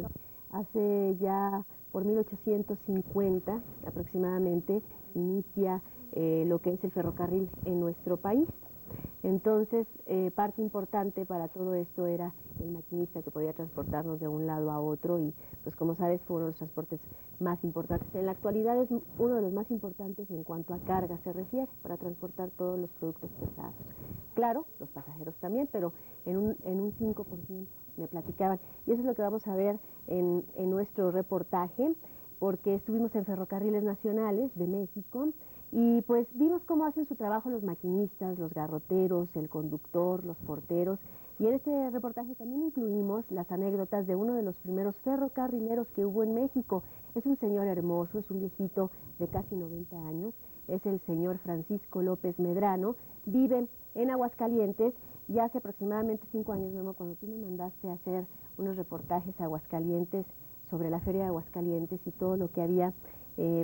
que hace ya por 1850 aproximadamente inicia lo que es el ferrocarril en nuestro país. Entonces, parte importante para todo esto era el maquinista que podía transportarnos de un lado a otro y, pues como sabes, fue uno de los transportes más importantes. En la actualidad es uno de los más importantes en cuanto a carga se refiere, para transportar todos los productos pesados. Claro, los pasajeros también, pero en un 5% me platicaban. Y eso es lo que vamos a ver en nuestro reportaje, porque estuvimos en Ferrocarriles Nacionales de México y pues vimos cómo hacen su trabajo los maquinistas, los garroteros, el conductor, los porteros. Y en este reportaje también incluimos las anécdotas de uno de los primeros ferrocarrileros que hubo en México. Es un señor hermoso, es un viejito de casi 90 años, es el señor Francisco López Medrano, vive en Aguascalientes y hace aproximadamente 5 años, Memo, cuando tú me mandaste a hacer unos reportajes a Aguascalientes sobre la Feria de Aguascalientes y todo lo que había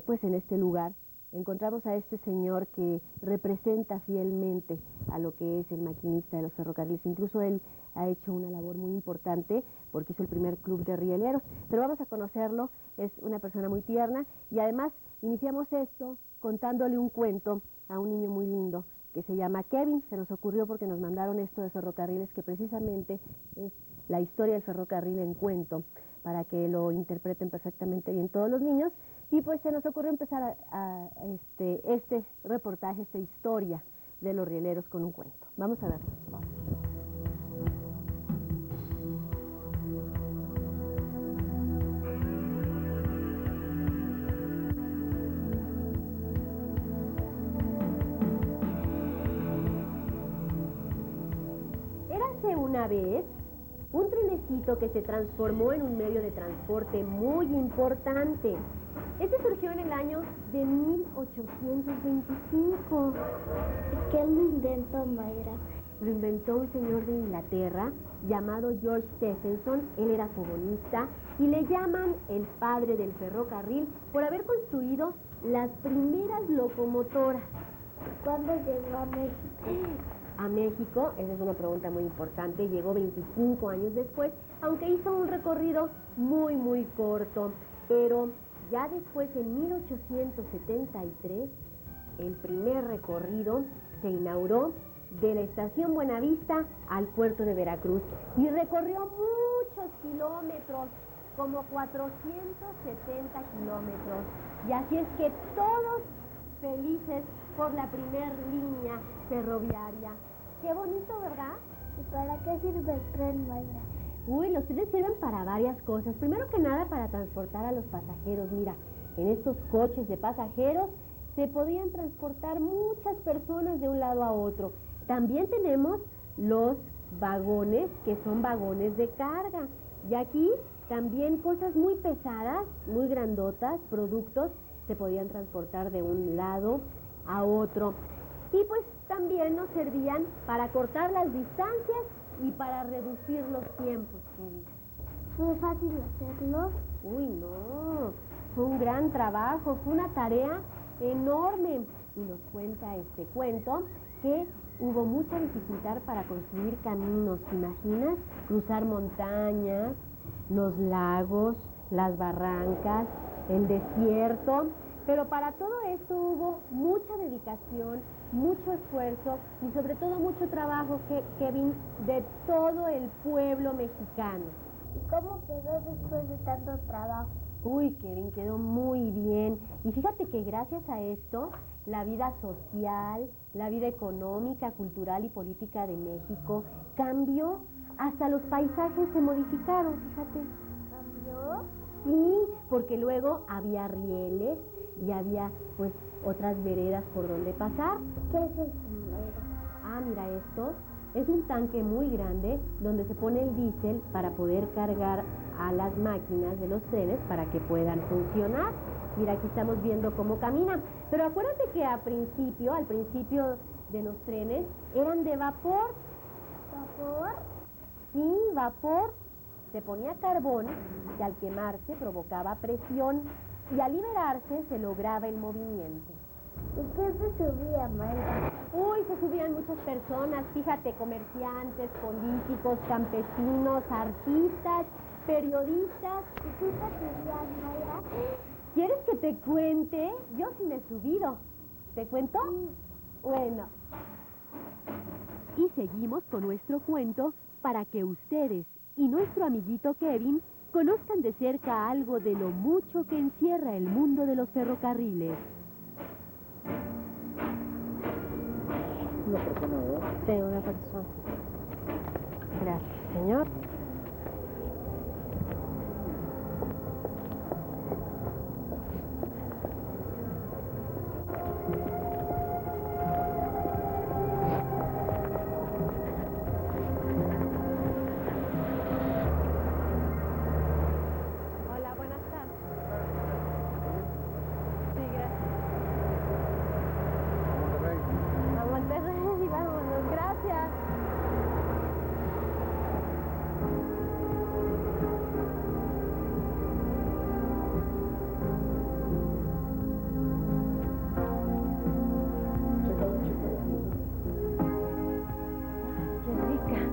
pues en este lugar, encontramos a este señor que representa fielmente a lo que es el maquinista de los ferrocarriles. Incluso él ha hecho una labor muy importante porque hizo el primer club de rieleros, pero vamos a conocerlo, es una persona muy tierna y además iniciamos esto contándole un cuento a un niño muy lindo que se llama Kevin. Se nos ocurrió porque nos mandaron esto de ferrocarriles, que precisamente es la historia del ferrocarril en cuento, para que lo interpreten perfectamente bien todos los niños. Y pues se nos ocurrió empezar este reportaje, esta historia de los rieleros con un cuento. Vamos a verlo. Érase una vez un trenecito que se transformó en un medio de transporte muy importante. Este surgió en el año de 1825. ¿Quién lo inventó, Mayra? Lo inventó un señor de Inglaterra llamado George Stephenson. Él era fogonista y le llaman el padre del ferrocarril por haber construido las primeras locomotoras. ¿Cuándo llegó a México? A México, esa es una pregunta muy importante, llegó 25 años después, aunque hizo un recorrido muy corto, pero ya después, en 1873, el primer recorrido se inauguró de la estación Buenavista al puerto de Veracruz y recorrió muchos kilómetros, como 470 kilómetros, y así es que todos felices por la primer línea ferroviaria. Qué bonito, ¿verdad? ¿Y para qué sirve el tren, Mayra? Uy, los trenes sirven para varias cosas. Primero que nada, para transportar a los pasajeros. Mira, en estos coches de pasajeros se podían transportar muchas personas de un lado a otro. También tenemos los vagones, que son vagones de carga. Y aquí también cosas muy pesadas, muy grandotas, productos, se podían transportar de un lado a otro. Y pues también nos servían para cortar las distancias y para reducir los tiempos. ¿Fue fácil hacerlo? Uy, no, fue un gran trabajo, fue una tarea enorme. Y nos cuenta este cuento que hubo mucha dificultad para construir caminos. ¿Te imaginas? Cruzar montañas, los lagos, las barrancas, el desierto. Pero para todo esto hubo mucha dedicación, mucho esfuerzo y sobre todo mucho trabajo, Kevin, de todo el pueblo mexicano. ¿Y cómo quedó después de tanto trabajo? Uy, Kevin, quedó muy bien. Y fíjate que gracias a esto, la vida social, la vida económica, cultural y política de México cambió. Hasta los paisajes se modificaron, fíjate. ¿Cambió? Sí, porque luego había rieles y había pues otras veredas por donde pasar. ¿Qué es eso, Mayra? Ah, mira esto. Es un tanque muy grande donde se pone el diésel para poder cargar a las máquinas de los trenes para que puedan funcionar. Mira, aquí estamos viendo cómo camina. Pero acuérdate que al principio de los trenes eran de vapor. ¿Vapor? Sí, vapor. Se ponía carbón y al quemarse provocaba presión y al liberarse se lograba el movimiento. ¿Y qué se subía, Mayra? Uy, se subían muchas personas, fíjate, comerciantes, políticos, campesinos, artistas periodistas. ¿Y tú te subías, Mayra? ¿Quieres que te cuente? Yo sí me he subido. ¿Te cuento? Sí. Bueno. Y seguimos con nuestro cuento para que ustedes y nuestro amiguito Kevin conozcan de cerca algo de lo mucho que encierra el mundo de los ferrocarriles. Una persona, ¿verdad? Sí, una persona. Gracias, señor. Hola, buenas tardes. Sí, gracias. A Monterrey, vámonos, gracias. Ay, qué rica.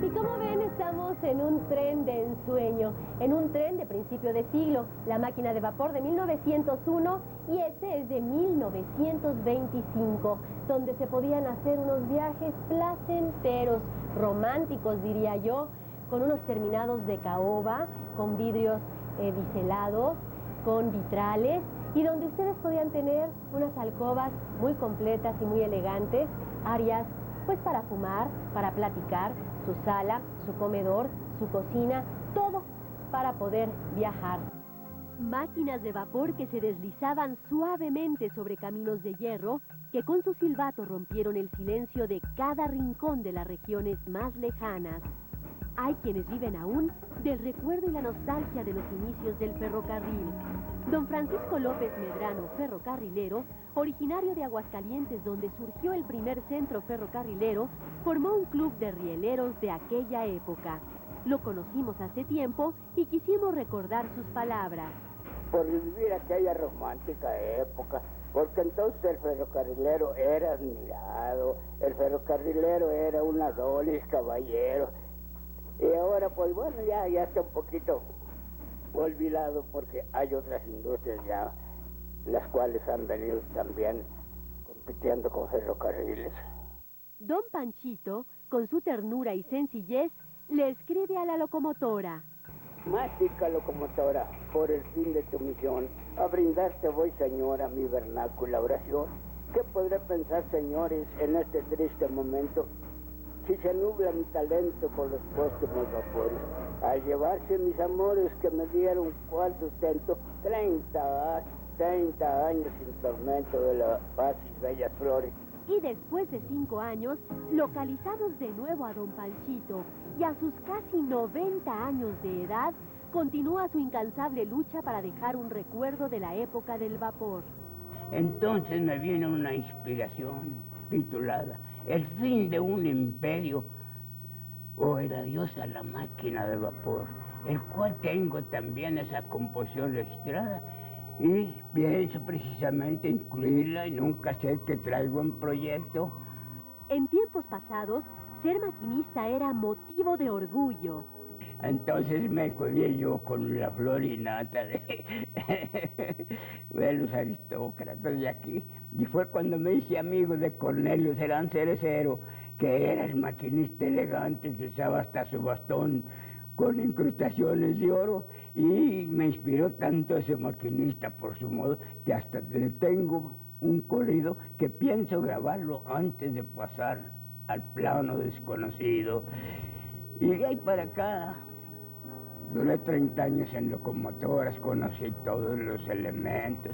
Y como ven, estamos en un tren de ensueño, en un tren de principio de siglo, la máquina de vapor de 1901 y este es de 1925, donde se podían hacer unos viajes placenteros, románticos diría yo, con unos terminados de caoba, con vidrios biselados, con vitrales y donde ustedes podían tener unas alcobas muy completas y muy elegantes, áreas pues para fumar, para platicar, su sala, su comedor, su cocina, todo para poder viajar. Máquinas de vapor que se deslizaban suavemente sobre caminos de hierro que con su silbato rompieron el silencio de cada rincón de las regiones más lejanas. Hay quienes viven aún del recuerdo y la nostalgia de los inicios del ferrocarril. Don Francisco López Medrano, ferrocarrilero, originario de Aguascalientes, donde surgió el primer centro ferrocarrilero, formó un club de rieleros de aquella época. Lo conocimos hace tiempo y quisimos recordar sus palabras. Por vivir aquella romántica época, porque entonces el ferrocarrilero era admirado, el ferrocarrilero era un adonis caballero. Y ahora, pues bueno, ya está un poquito olvidado porque hay otras industrias ya, las cuales han venido también compitiendo con ferrocarriles. Don Panchito, con su ternura y sencillez, le escribe a la locomotora. Mágica locomotora, por el fin de tu misión, a brindarte voy, señora, mi vernácula oración. ¿Qué podré pensar, señores, en este triste momento? Si se nubla mi talento con los póstumos vapores, al llevarse mis amores que me dieron cual sustento, 30 años sin tormento de la paz y bellas flores. Y después de 5 años, localizamos de nuevo a don Panchito, y a sus casi 90 años de edad, continúa su incansable lucha para dejar un recuerdo de la época del vapor. Entonces me viene una inspiración titulada El fin de un imperio o el adiós a la máquina de vapor, el cual tengo también esa composición registrada y pienso precisamente incluirla en un cassette que traigo en proyecto. En tiempos pasados, ser maquinista era motivo de orgullo. Entonces me colgué yo con la flor y nata de los aristócratas de aquí. Y fue cuando me hice amigo de Cornelio Serán Cerecero, que era el maquinista elegante que usaba hasta su bastón con incrustaciones de oro, y me inspiró tanto ese maquinista por su modo que hasta le tengo un corrido que pienso grabarlo antes de pasar al plano desconocido. Y de ahí para acá duré 30 años en locomotoras, conocí todos los elementos.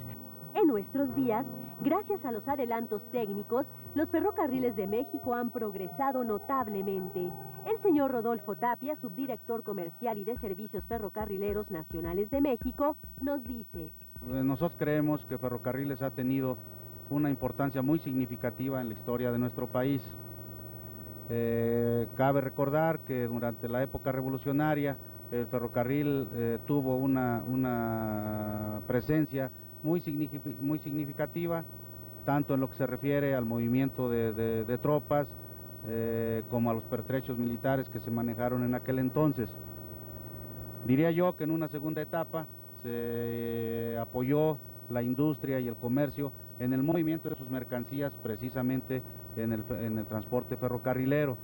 En nuestros días, gracias a los adelantos técnicos, los ferrocarriles de México han progresado notablemente. El señor Rodolfo Tapia, subdirector comercial y de servicios ferrocarrileros nacionales de México, nos dice: Nosotros creemos que Ferrocarriles ha tenido una importancia muy significativa en la historia de nuestro país. Cabe recordar que durante la época revolucionaria el ferrocarril tuvo una presencia muy significativa, tanto en lo que se refiere al movimiento de tropas como a los pertrechos militares que se manejaron en aquel entonces. Diría yo que en una segunda etapa se apoyó la industria y el comercio en el movimiento de sus mercancías, precisamente en el transporte ferrocarrilero.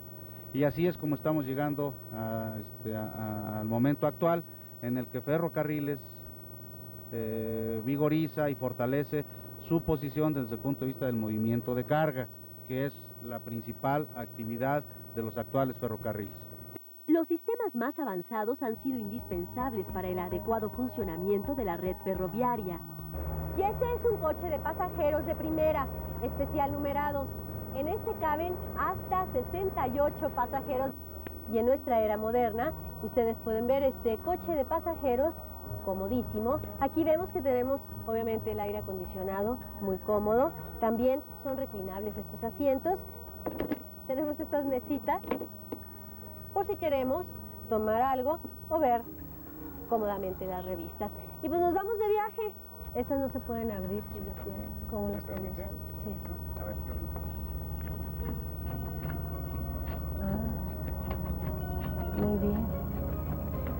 Y así es como estamos llegando al momento actual, en el que Ferrocarriles vigoriza y fortalece su posición desde el punto de vista del movimiento de carga, que es la principal actividad de los actuales ferrocarriles. Los sistemas más avanzados han sido indispensables para el adecuado funcionamiento de la red ferroviaria. Y este es un coche de pasajeros de primera, especial numerado. En este caben hasta 68 pasajeros. Y en nuestra era moderna, ustedes pueden ver este coche de pasajeros comodísimo. Aquí vemos que tenemos obviamente el aire acondicionado, muy cómodo. También son reclinables estos asientos. Tenemos estas mesitas por si queremos tomar algo o ver cómodamente las revistas. Y pues nos vamos de viaje. Estas no se pueden abrir, si yo quiero. ¿Cómo las podemos abrir? Sí. A ver, Muy bien.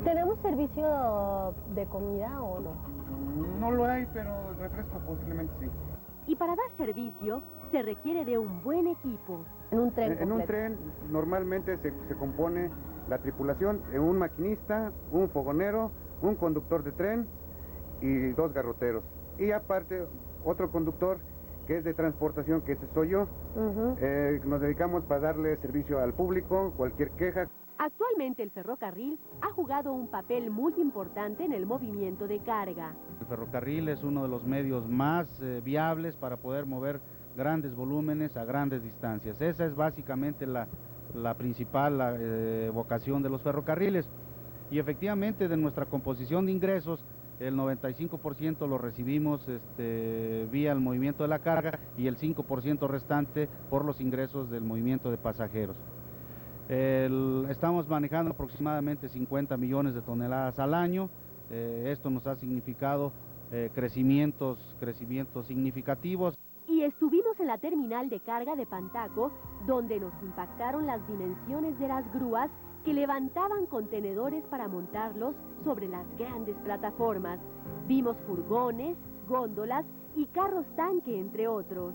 ¿Tenemos servicio de comida o no? no lo hay, pero el refresco posiblemente sí. Y para dar servicio se requiere de un buen equipo. En un tren En un tren normalmente se compone la tripulación de un maquinista, un fogonero, un conductor de tren y 2 garroteros. Y aparte otro conductor que es de transportación, que ese soy yo. Nos dedicamos para darle servicio al público, cualquier queja. Actualmente el ferrocarril ha jugado un papel muy importante en el movimiento de carga. El ferrocarril es uno de los medios más viables para poder mover grandes volúmenes a grandes distancias. Esa es básicamente la principal vocación de los ferrocarriles. Y efectivamente de nuestra composición de ingresos, el 95% lo recibimos vía el movimiento de la carga y el 5% restante por los ingresos del movimiento de pasajeros. Estamos manejando aproximadamente 50 millones de toneladas al año. Esto nos ha significado crecimientos significativos. Y estuvimos en la terminal de carga de Pantaco, donde nos impactaron las dimensiones de las grúas que levantaban contenedores para montarlos sobre las grandes plataformas. Vimos furgones, góndolas y carros tanque, entre otros.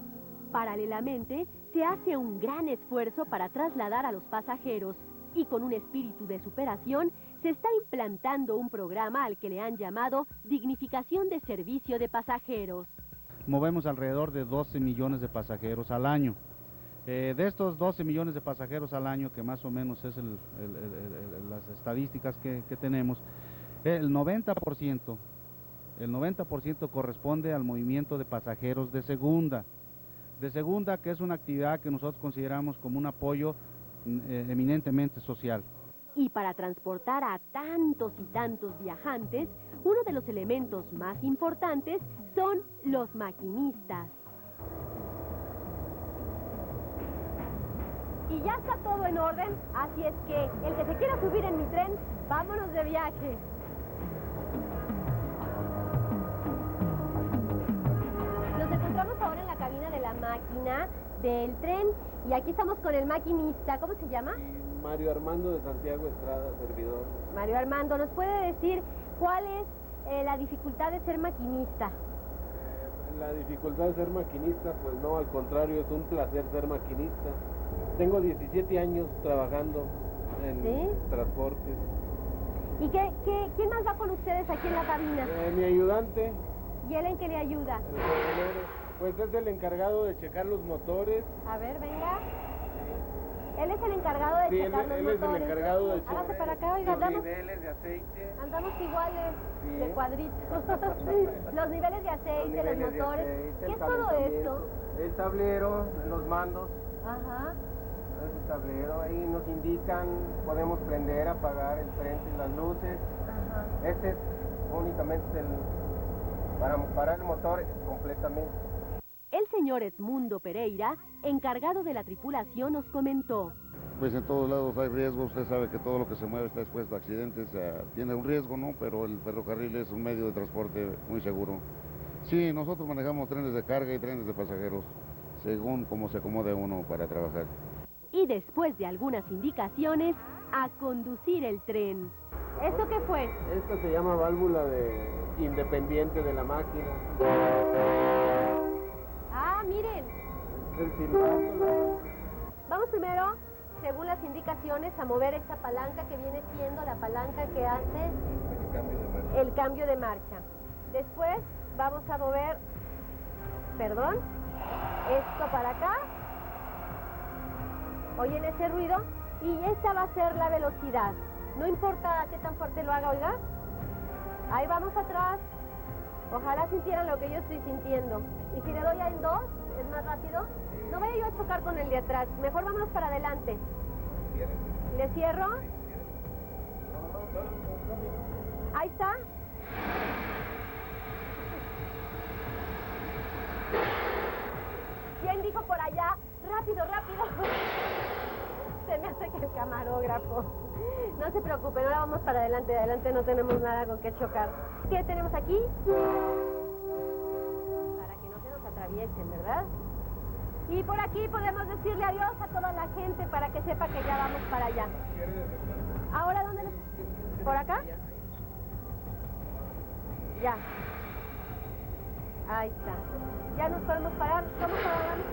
Paralelamente, se hace un gran esfuerzo para trasladar a los pasajeros y con un espíritu de superación se está implantando un programa al que le han llamado Dignificación de Servicio de Pasajeros. Movemos alrededor de 12 millones de pasajeros al año. De estos 12 millones de pasajeros al año, que más o menos es las estadísticas que tenemos, el 90% corresponde al movimiento de pasajeros de segunda, que es una actividad que nosotros consideramos como un apoyo eminentemente social. Y para transportar a tantos y tantos viajantes, uno de los elementos más importantes son los maquinistas. Y ya está todo en orden, así es que el que se quiera subir en mi tren, vámonos de viaje. Nos encontramos ahora en la cabina de la máquina del tren y aquí estamos con el maquinista. ¿Cómo se llama? Mario Armando de Santiago Estrada, servidor. Mario Armando, ¿nos puede decir cuál es la dificultad de ser maquinista? La dificultad de ser maquinista, pues no, al contrario, es un placer ser maquinista. Tengo 17 años trabajando en transportes. ¿Y quién más va con ustedes aquí en la cabina? Mi ayudante. ¿Y él en qué le ayuda? El fogonero. Pues es el encargado de checar los motores. A ver, venga. Él es el encargado de checar los motores. Él es el encargado de checar Hágase para acá, oiga, los niveles de aceite. Andamos iguales, de cuadritos. Los niveles de aceite, los motores. ¿Qué es todo esto? El tablero, los mandos. Ajá. El tablero, ahí nos indican, podemos prender, apagar el frente, las luces. Ajá. Este es únicamente para parar el motor completamente. El señor Edmundo Pereira, encargado de la tripulación, nos comentó. Pues en todos lados hay riesgos, usted sabe que todo lo que se mueve está expuesto a accidentes, tiene un riesgo, ¿no? Pero el ferrocarril es un medio de transporte muy seguro. Sí, nosotros manejamos trenes de carga y trenes de pasajeros, según cómo se acomode uno para trabajar. Y después de algunas indicaciones, a conducir el tren. ¿Esto qué fue? Esta se llama válvula independiente de la máquina. Ah, miren. Es el silbato. Vamos primero, según las indicaciones, a mover esta palanca que viene siendo la palanca que hace el cambio de marcha. Después vamos a mover, esto para acá. ¿Oyen ese ruido? Y esta va a ser la velocidad. No importa qué tan fuerte lo haga, oiga. Ahí vamos atrás. Ojalá sintieran lo que yo estoy sintiendo. Y si le doy en 2, es más rápido. No vaya yo a chocar con el de atrás. Mejor vámonos para adelante. ¿Le cierro? Ahí está. ¿Quién dijo por allá? ¡Rápido, rápido! Se me hace que el camarógrafo. No se preocupen, ahora vamos para adelante. De adelante no tenemos nada con qué chocar. ¿Qué tenemos aquí? Para que no se nos atraviesen, ¿verdad? Y por aquí podemos decirle adiós a toda la gente para que sepa que ya vamos para allá. ¿Ahora dónde? ¿Por acá? Ya. Ahí está. Ya nos podemos parar. ¿Cómo paramos?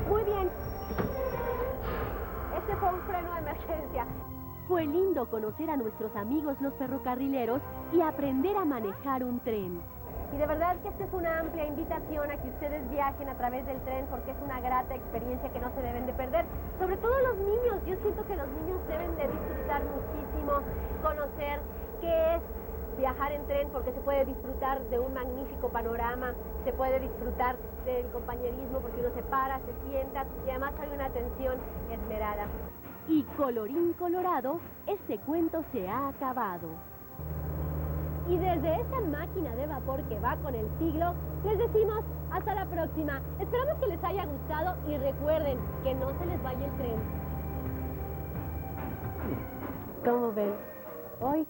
Muy bien. Este fue un freno de emergencia. Fue lindo conocer a nuestros amigos los ferrocarrileros y aprender a manejar un tren. Y de verdad que esta es una amplia invitación a que ustedes viajen a través del tren porque es una grata experiencia que no se deben de perder. Sobre todo los niños, yo siento que los niños deben de disfrutar muchísimo, conocer qué es viajar en tren porque se puede disfrutar de un magnífico panorama, se puede disfrutar del compañerismo porque uno se para, se sienta y además hay una atención esmerada. Y colorín colorado, este cuento se ha acabado. Y desde esta máquina de vapor que va con el siglo, les decimos hasta la próxima. Esperamos que les haya gustado y recuerden que no se les vaya el tren. ¿Cómo ven? Hoy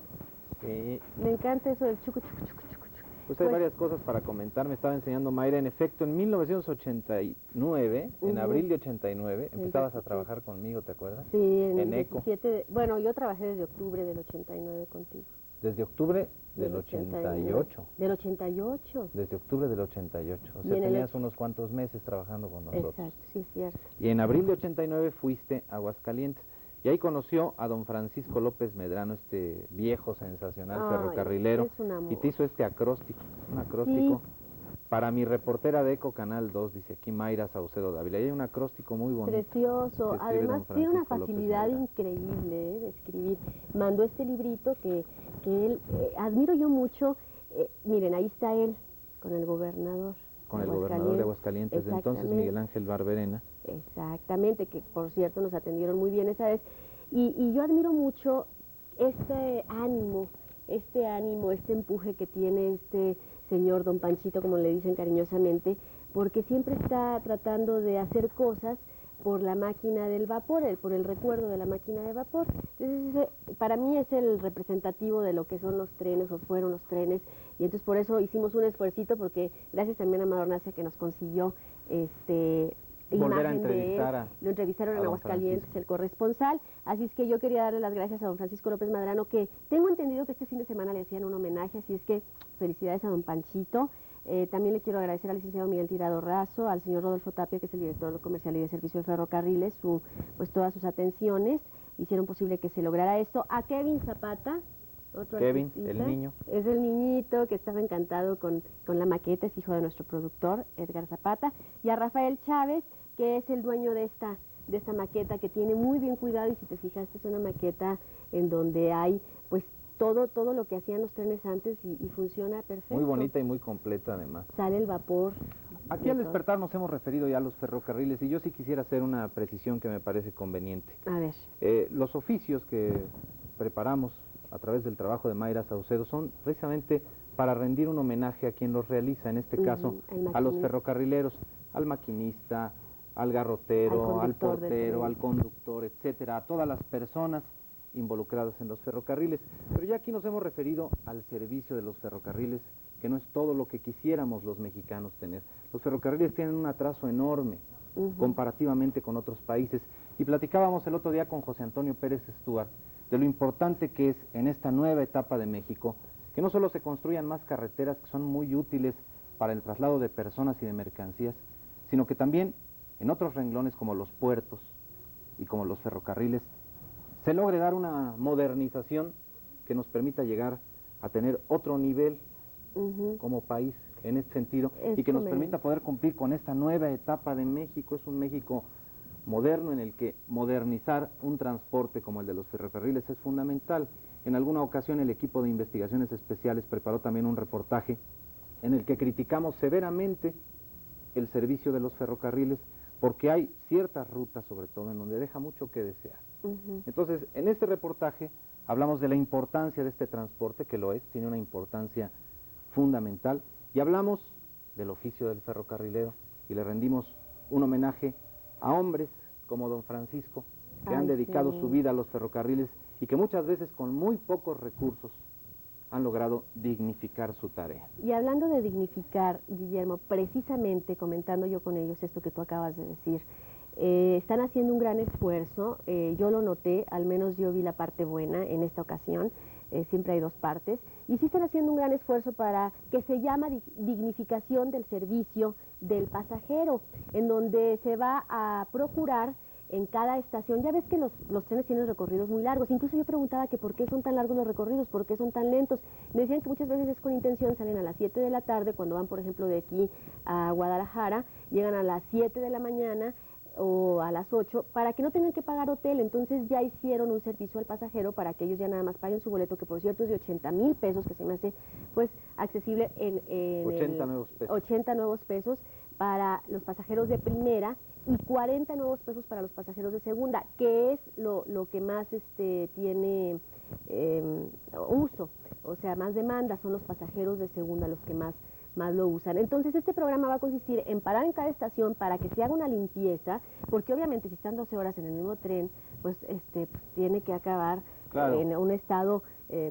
me encanta eso del chucu, chucu, chucu, chucu. Pues hay varias cosas para comentar. Me estaba enseñando Mayra. En efecto, en 1989, en abril de 89, empezabas a trabajar conmigo, ¿te acuerdas? Sí, en ECO. 17 bueno, yo trabajé desde octubre del 89 contigo. Desde octubre del 88. Del 88. Desde octubre del 88. O sea, tenías unos cuantos meses trabajando con nosotros. Exacto, sí es cierto. Y en abril de 89 fuiste a Aguascalientes. Y ahí conoció a don Francisco López Medrano, este viejo sensacional ferrocarrilero. Es un amor. Y te hizo este acróstico, un acróstico. Sí. Para mi reportera de ECO Canal 2, dice aquí Mayra Saucedo Dávila. Y hay un acróstico muy bonito. Precioso. Además tiene una facilidad increíble de escribir. Mandó este librito que él, admiro yo mucho. Miren, ahí está él, con el gobernador. Con el gobernador de Aguascalientes, de entonces Miguel Ángel Barberena. Exactamente, que por cierto nos atendieron muy bien esa vez. Y yo admiro mucho este ánimo, este empuje que tiene este señor Don Panchito, como le dicen cariñosamente, porque siempre está tratando de hacer cosas por la máquina del vapor, por el recuerdo de la máquina de vapor. Entonces, para mí es el representativo de lo que son los trenes, o fueron los trenes, y entonces por eso hicimos un esfuercito, porque gracias también a Amador Nacia que nos consiguió volver a imagen de él. Lo entrevistaron en Aguascalientes, el corresponsal, así es que yo quería darle las gracias a don Francisco López Medrano, que tengo entendido que este fin de semana le hacían un homenaje, así es que felicidades a don Panchito. También le quiero agradecer al licenciado Miguel Tirado Razo, al señor Rodolfo Tapia, que es el director comercial y de servicio de ferrocarriles, pues todas sus atenciones hicieron posible que se lograra esto. A Kevin Zapata, otro Kevin, artista, el niño. Es el niñito que estaba encantado con la maqueta, es hijo de nuestro productor, Edgar Zapata, y a Rafael Chávez, que es el dueño de esta maqueta, que tiene muy bien cuidado, y si te fijaste es una maqueta en donde hay pues todo lo que hacían los trenes antes y funciona perfecto. Muy bonita y muy completa además. Sale el vapor Aquí al despertar nos hemos referido ya a los ferrocarriles y yo sí quisiera hacer una precisión que me parece conveniente. A ver. Los oficios que preparamos a través del trabajo de Mayra Saucedo son precisamente para rendir un homenaje a quien los realiza, en este caso a los ferrocarrileros, al maquinista, al garrotero, al portero, al conductor, etcétera, a todas las personas involucradas en los ferrocarriles. Pero ya aquí nos hemos referido al servicio de los ferrocarriles, que no es todo lo que quisiéramos los mexicanos tener. Los ferrocarriles tienen un atraso enorme comparativamente con otros países. Y platicábamos el otro día con José Antonio Pérez Stuart de lo importante que es en esta nueva etapa de México, que no solo se construyan más carreteras que son muy útiles para el traslado de personas y de mercancías, sino que también en otros renglones como los puertos y como los ferrocarriles, se logre dar una modernización que nos permita llegar a tener otro nivel como país en este sentido y que nos permita poder cumplir con esta nueva etapa de México. Es un México moderno en el que modernizar un transporte como el de los ferrocarriles es fundamental. En alguna ocasión el equipo de investigaciones especiales preparó también un reportaje en el que criticamos severamente el servicio de los ferrocarriles porque hay ciertas rutas, sobre todo, en donde deja mucho que desear. Entonces, en este reportaje hablamos de la importancia de este transporte, que lo es, tiene una importancia fundamental, y hablamos del oficio del ferrocarrilero y le rendimos un homenaje a hombres como don Francisco, que han dedicado su vida a los ferrocarriles y que muchas veces con muy pocos recursos han logrado dignificar su tarea. Y hablando de dignificar, Guillermo, precisamente comentando yo con ellos esto que tú acabas de decir, están haciendo un gran esfuerzo, yo lo noté, al menos yo vi la parte buena en esta ocasión, siempre hay dos partes, y sí están haciendo un gran esfuerzo para que se llama dignificación del servicio del pasajero, en donde se va a procurar en cada estación. Ya ves que los trenes tienen recorridos muy largos, incluso yo preguntaba que por qué son tan largos los recorridos, por qué son tan lentos. Me decían que muchas veces es con intención, salen a las 7 de la tarde, cuando van por ejemplo de aquí a Guadalajara, llegan a las 7 de la mañana o a las 8, para que no tengan que pagar hotel. Entonces ya hicieron un servicio al pasajero para que ellos ya nada más paguen su boleto, que por cierto es de 80,000 pesos, que se me hace pues accesible en 80 nuevos pesos para los pasajeros de primera y 40 nuevos pesos para los pasajeros de segunda, que es lo que más tiene uso, o sea, más demanda, son los pasajeros de segunda los que más lo usan. Entonces este programa va a consistir en parar en cada estación para que se haga una limpieza, porque obviamente si están 12 horas en el mismo tren, pues tiene que acabar en un estado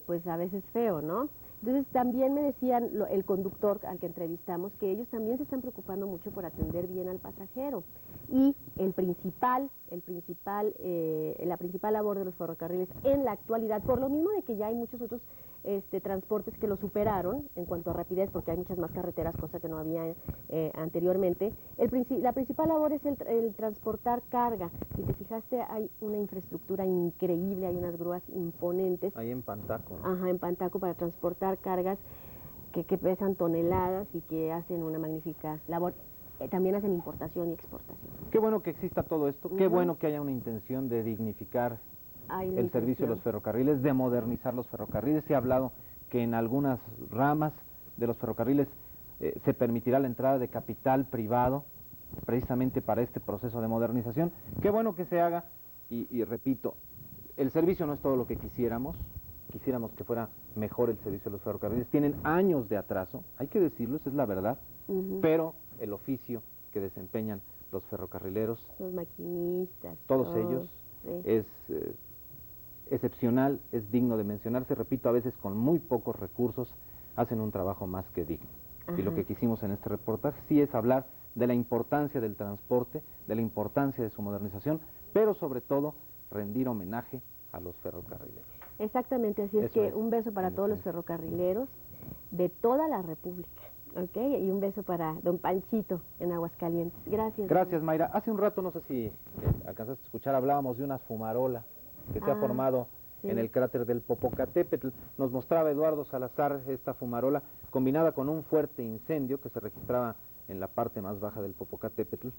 pues a veces feo, ¿no? Entonces también me decían el conductor al que entrevistamos que ellos también se están preocupando mucho por atender bien al pasajero. Y la principal labor de los ferrocarriles en la actualidad, por lo mismo de que ya hay muchos otros transportes que lo superaron en cuanto a rapidez, porque hay muchas más carreteras, cosa que no había anteriormente, la principal labor es el transportar carga. Si te fijaste, hay una infraestructura increíble, hay unas grúas imponentes. Ahí en Pantaco, ¿no? Ajá, en Pantaco, para transportar cargas que pesan toneladas y que hacen una magnífica labor. También hacen importación y exportación. Qué bueno que exista todo esto, qué bueno que haya una intención de dignificar el servicio de los ferrocarriles, de modernizar los ferrocarriles. Se ha hablado que en algunas ramas de los ferrocarriles se permitirá la entrada de capital privado precisamente para este proceso de modernización. Qué bueno que se haga y repito, el servicio no es todo lo que quisiéramos que fuera mejor el servicio de los ferrocarriles. Tienen años de atraso, hay que decirlo, esa es la verdad, pero el oficio que desempeñan los ferrocarrileros, los maquinistas, todos ellos, es excepcional, es digno de mencionarse. Repito, a veces con muy pocos recursos hacen un trabajo más que digno. Y lo que quisimos en este reportaje sí es hablar de la importancia del transporte, de la importancia de su modernización, pero sobre todo rendir homenaje a los ferrocarrileros. Exactamente, así es que un beso para todos los ferrocarrileros de toda la República. Ok, y un beso para don Panchito en Aguascalientes. Gracias. Gracias, Mayra. Hace un rato, no sé si alcanzaste a escuchar, hablábamos de una fumarola que se ha formado en el cráter del Popocatépetl. Nos mostraba Eduardo Salazar esta fumarola combinada con un fuerte incendio que se registraba en la parte más baja del Popocatépetl.